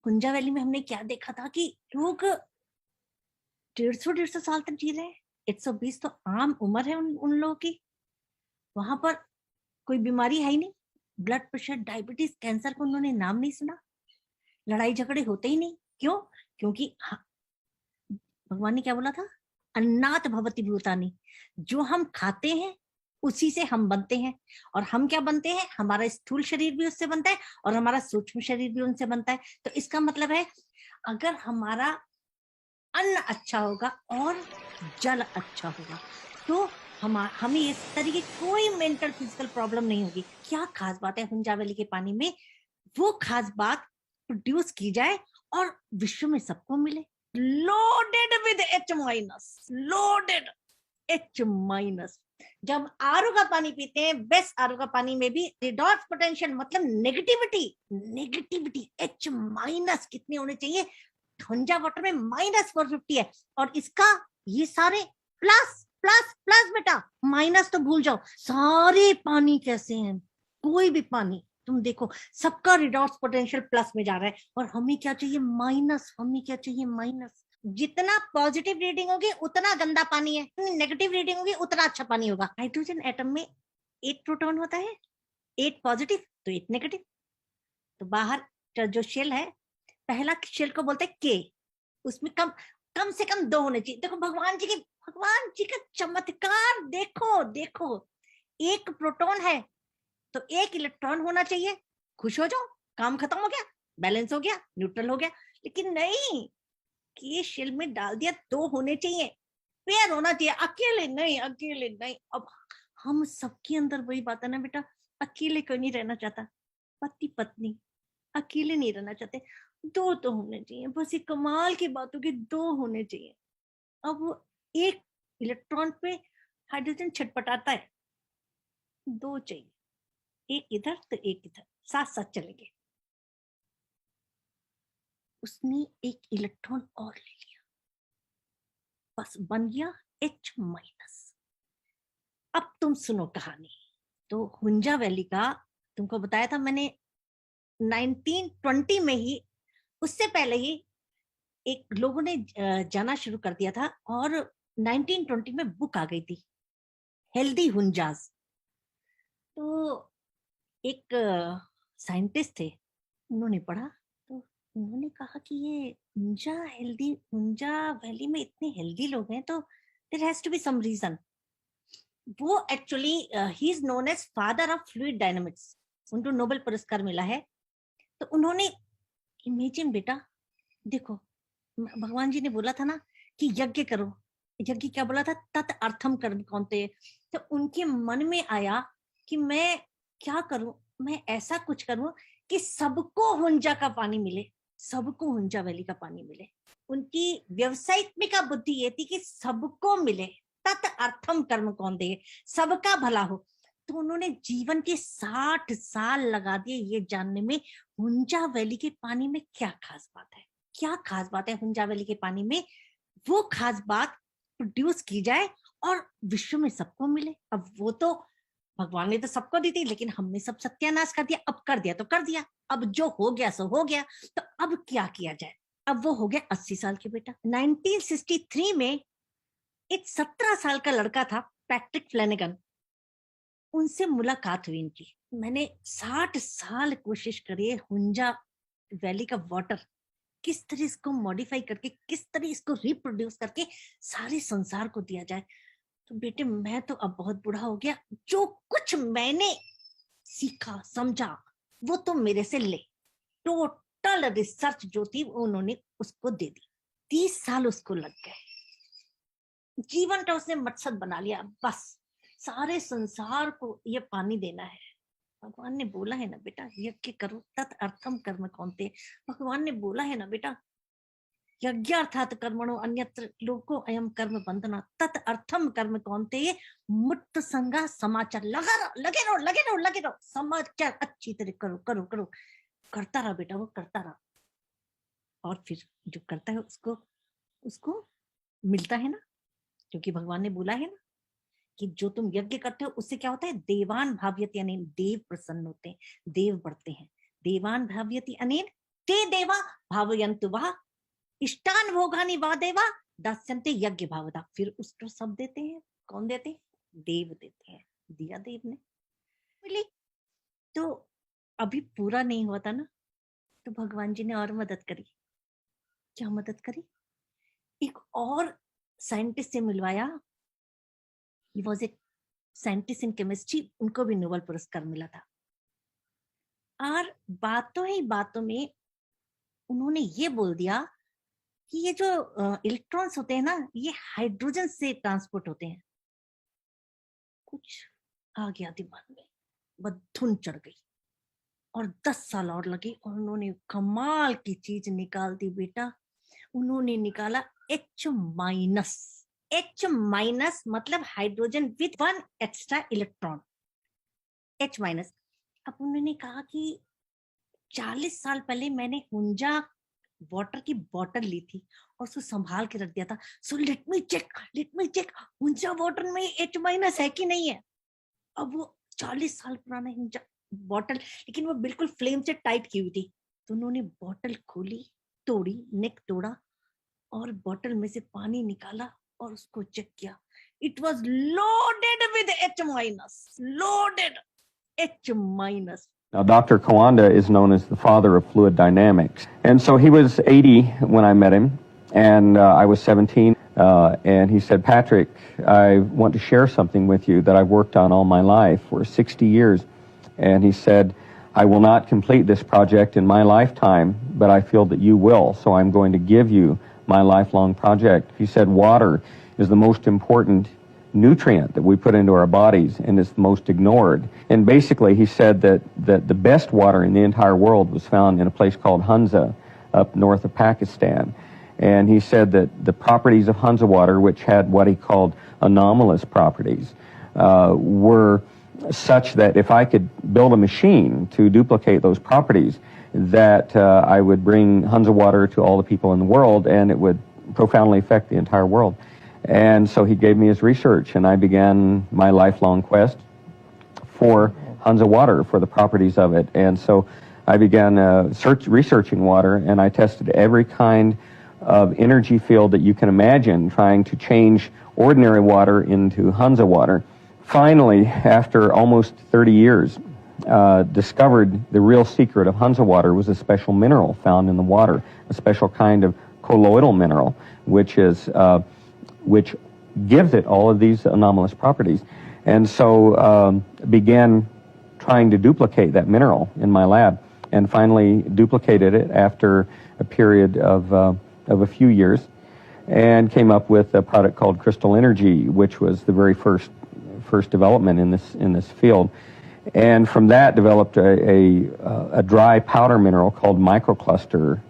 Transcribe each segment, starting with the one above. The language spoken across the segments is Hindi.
हुंजा वैली में हमने क्या देखा था कि लोग 150 साल तक जी रहे हैं। 120 तो आम उम्र है उन लोगों की। वहां पर कोई बीमारी है ही नहीं। ब्लड प्रेशर, डायबिटीज, कैंसर को उन्होंने नाम नहीं सुना। लड़ाई झगड़े होते ही नहीं। क्यों? क्योंकि भगवान ने क्या बोला था? अन्नात भवति भूतानि। जो हम खाते हैं उसी से हम बनते हैं। और हम क्या बनते हैं? हमारा स्थूल शरीर भी उससे बनता है और हमारा सूक्ष्म शरीर भी उनसे बनता है। तो इसका मतलब है अगर हमारा अन्न अच्छा होगा और जल अच्छा होगा तो हमें इस तरीके कोई मेंटल फिजिकल प्रॉब्लम नहीं होगी। क्या खास बात है हुंजा वैली के पानी में? वो खास बात प्रोड्यूस की जाए और विश्व में सबको मिले। Loaded with H-, loaded H-। जब आरओ का पानी पीते हैं, बेस्ट आरओ का पानी में भी रिडॉक्स पोटेंशियल मतलब नेगेटिविटी H- कितने होने चाहिए? ठंडा वाटर में -450 है और इसका ये सारे प्लस प्लस प्लस। बेटा माइनस तो भूल जाओ, सारे पानी कैसे हैं? कोई भी पानी तुम देखो सबका रिडॉक्स पोटेंशियल प्लस में जा रहा है और हमें क्या चाहिए? माइनस। हमें क्या चाहिए? माइनस। जितना पॉजिटिव रीडिंग होगी उतना गंदा पानी है, नेगेटिव रीडिंग होगी उतना अच्छा पानी होगा। हाइड्रोजन एटम में 8 प्रोटॉन होता है, 8 पॉजिटिव तो 8 नेगेटिव। तो बाहर जो शेल है, पहला शेल को बोलते हैं के। उसमें कम कम से कम 2 होने चाहिए। देखो भगवान जी का चमत्कार देखो देखो। एक प्रोटॉन है तो 1 इलेक्ट्रॉन होना चाहिए। खुश हो जाओ, काम खत्म हो गया, बैलेंस हो गया, न्यूट्रल हो गया। लेकिन नहीं, कि शेल में डाल दिया 2 होने चाहिए, पेयर होना चाहिए। अकेले नहीं, अकेले नहीं। अब हम सबके अंदर वही बात है ना बेटा, अकेले कोई नहीं रहना चाहता। पति पत्नी अकेले नहीं रहना चाहते, 2 तो होने चाहिए। बस ये कमाल की बात होगी, 2 होने चाहिए। अब एक इलेक्ट्रॉन पे हाइड्रोजन छटपटाता है, 2 चाहिए। एक इधर तो एक इधर, साथ साथ चलेंगे। उसने एक इलेक्ट्रॉन और ले लिया, बस बन गया H-। अब तुम सुनो कहानी। तो हुंजा वैली का तुमको बताया था मैंने 1920 में ही, उससे पहले ही एक लोगों ने जाना शुरू कर दिया था और 1920 में बुक आ गई थी, हेल्दी हुंजास। तो एक साइंटिस्ट थे, उन्होंने पढ़ा तो उन्होंने कहा कि ये हुंजा वैली में इतने हेल्दी लोग हैं तो there has to be some reason. वो actually he is known as father of fluid dynamics. उनको नोबेल पुरस्कार मिला है। तो उन्होंने इमेजिन बेटा, देखो भगवान जी ने बोला था ना कि यज्ञ करो। यज्ञ क्या बोला था? तत् अर्थम कर्म कौन्ते। तो उनके मन में आया कि मैं क्या करूं, मैं ऐसा कुछ करूं कि सबको हुंजा का पानी मिले, सबको हुंजा वैली का पानी मिले। उनकी व्यवसायिक बुद्धि ये थी कि सबको मिले, तत् अर्थम कर्म कौन्ते, सबका भला हो। तो उन्होंने जीवन के 60 साल लगा दिए ये जानने में हुंजा वैली के पानी में क्या खास बात है। क्या खास बात है हुंजा वैली के पानी में? वो खास बात प्रोड्यूस की जाए और विश्व में सबको मिले। अब वो तो भगवान ने तो सबको दी थी, लेकिन हमने सब सत्यानाश कर दिया। अब कर दिया तो कर दिया, अब जो हो गया सो हो गया। तो अब क्या किया जाए? अब वो हो गया 80 साल के बेटा। 1963 में एक 17 साल का लड़का था, पैट्रिक फ्लेनेगन। उनसे मुलाकात हुई इनकी। मैंने 60 साल कोशिश करी है हुंजा वैली का वाटर किस तरह इसको मॉडिफाई करके, किस तरह इसको रिप्रोड्यूस करके सारे संसार को दिया जाए। तो बेटे मैं तो अब बहुत बूढ़ा हो गया, जो कुछ मैंने सीखा समझा वो तो मेरे से ले। टोटल रिसर्च जो थी उन्होंने उसको दे दी। 30 साल उसको लग गए। जीवन का उसने मकसद बना लिया, बस सारे संसार को ये पानी देना है। भगवान ने बोला है ना बेटा, यज्ञ करो तत् अर्थम कर्म कौन्ते। भगवान ने बोला है ना बेटा, यज्ञार्थात कर्मणो अन्यत्र लोको अयम कर्म बंधना तत् अर्थम कर्म कौन्तेय मुक्त संगा समाचार। लगे रहो लगे रहो लगे रहो, समाचार अच्छी तरह करो करो करो। करता रहा बेटा, वो करता रहा। और फिर जो करता है उसको उसको मिलता है ना, क्योंकि भगवान ने बोला है ना कि जो तुम यज्ञ करते हो उससे क्या होता है? देवान भाव्यति अनेन, देव प्रसन्न होते हैं, देव बढ़ते हैं। देवान भाव्यति अनेन ते देवा भावयन्तु वः इष्टान भोगानि वा देवा दास्यन्ते यज्ञ भावदा। फिर उसको सब देते हैं। कौन देते हैं? देव देते हैं। दिया देव ने। मिली तो अभी पूरा नहीं हुआ था ना, तो भगवान जी ने और मदद करी। क्या मदद करी? एक और साइंटिस्ट से मिलवाया। He was a scientist in chemistry, उनको भी नोबेल पुरस्कार मिला था। और बातों ही बातों में उन्होंने ये बोल दिया कि ये जो इलेक्ट्रॉन्स होते हैं ना, ये हाइड्रोजन से ट्रांसपोर्ट होते हैं। कुछ आ गया दिमाग में, बधुन चढ़ गई और 10 साल और लगे और उन्होंने कमाल की चीज निकाल दी बेटा। उन्होंने निकाला H माइनस। H माइनस मतलब hydrogen with 1 extra electron, H minus. अब उन्होंने कहा कि 40 साल पहले मैंने हुंजा वाटर की बोतल ली थी और उसको संभाल के रख दिया था। So let me check Hunza water में H माइनस है कि नहीं है। अब वो 40 साल पुराना हुंजा बोतल, लेकिन वो बिल्कुल फ्लेम से टाइट की हुई थी। तो उन्होंने बोतल खोली, तोड़ी, नेक तोड़ा और बोतल में से पानी निकाला और उसको चेक किया। It was loaded with H minus, loaded H minus. Now, Dr. Kawanda is known as the father of fluid dynamics. And so he was 80 when I met him, and I was 17. And he said, Patrick, I want to share something with you that I've worked on all my life for 60 years. And he said, I will not complete this project in my lifetime, but I feel that you will, so I'm going to give you my lifelong project. He said, water is the most important nutrient that we put into our bodies, and it's the most ignored. And basically, he said that the best water in the entire world was found in a place called Hunza, up north of Pakistan. And he said that the properties of Hunza water, which had what he called anomalous properties, were such that if I could build a machine to duplicate those properties, that I would bring Hunza water to all the people in the world, and it would profoundly affect the entire world. And so he gave me his research, and I began my lifelong quest for Hunza water, for the properties of it. And so I began researching water, and I tested every kind of energy field that you can imagine, trying to change ordinary water into Hunza water. Finally, after almost 30 years, discovered the real secret of Hunza water was a special mineral found in the water, a special kind of colloidal mineral, which gives it all of these anomalous properties. And so began trying to duplicate that mineral in my lab, and finally duplicated it after a period of a few years, and came up with a product called Crystal Energy, which was the very first development in this field. And from that developed a dry powder mineral called microcluster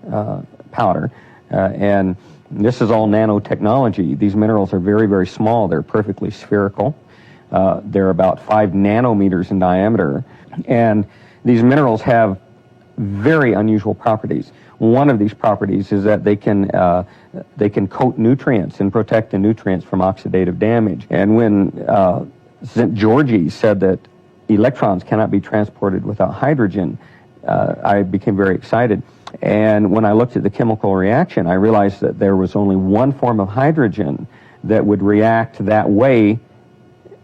powder. And this is all nanotechnology. These minerals are very, very small. They're perfectly spherical. They're about 5 nanometers in diameter. And these minerals have very unusual properties. One of these properties is that they can coat nutrients and protect the nutrients from oxidative damage. And when St. Georgi said that electrons cannot be transported without hydrogen, I became very excited. And when I looked at the chemical reaction, I realized that there was only one form of hydrogen that would react that way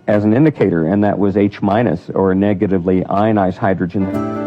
as an indicator, and that was H- or negatively ionized hydrogen.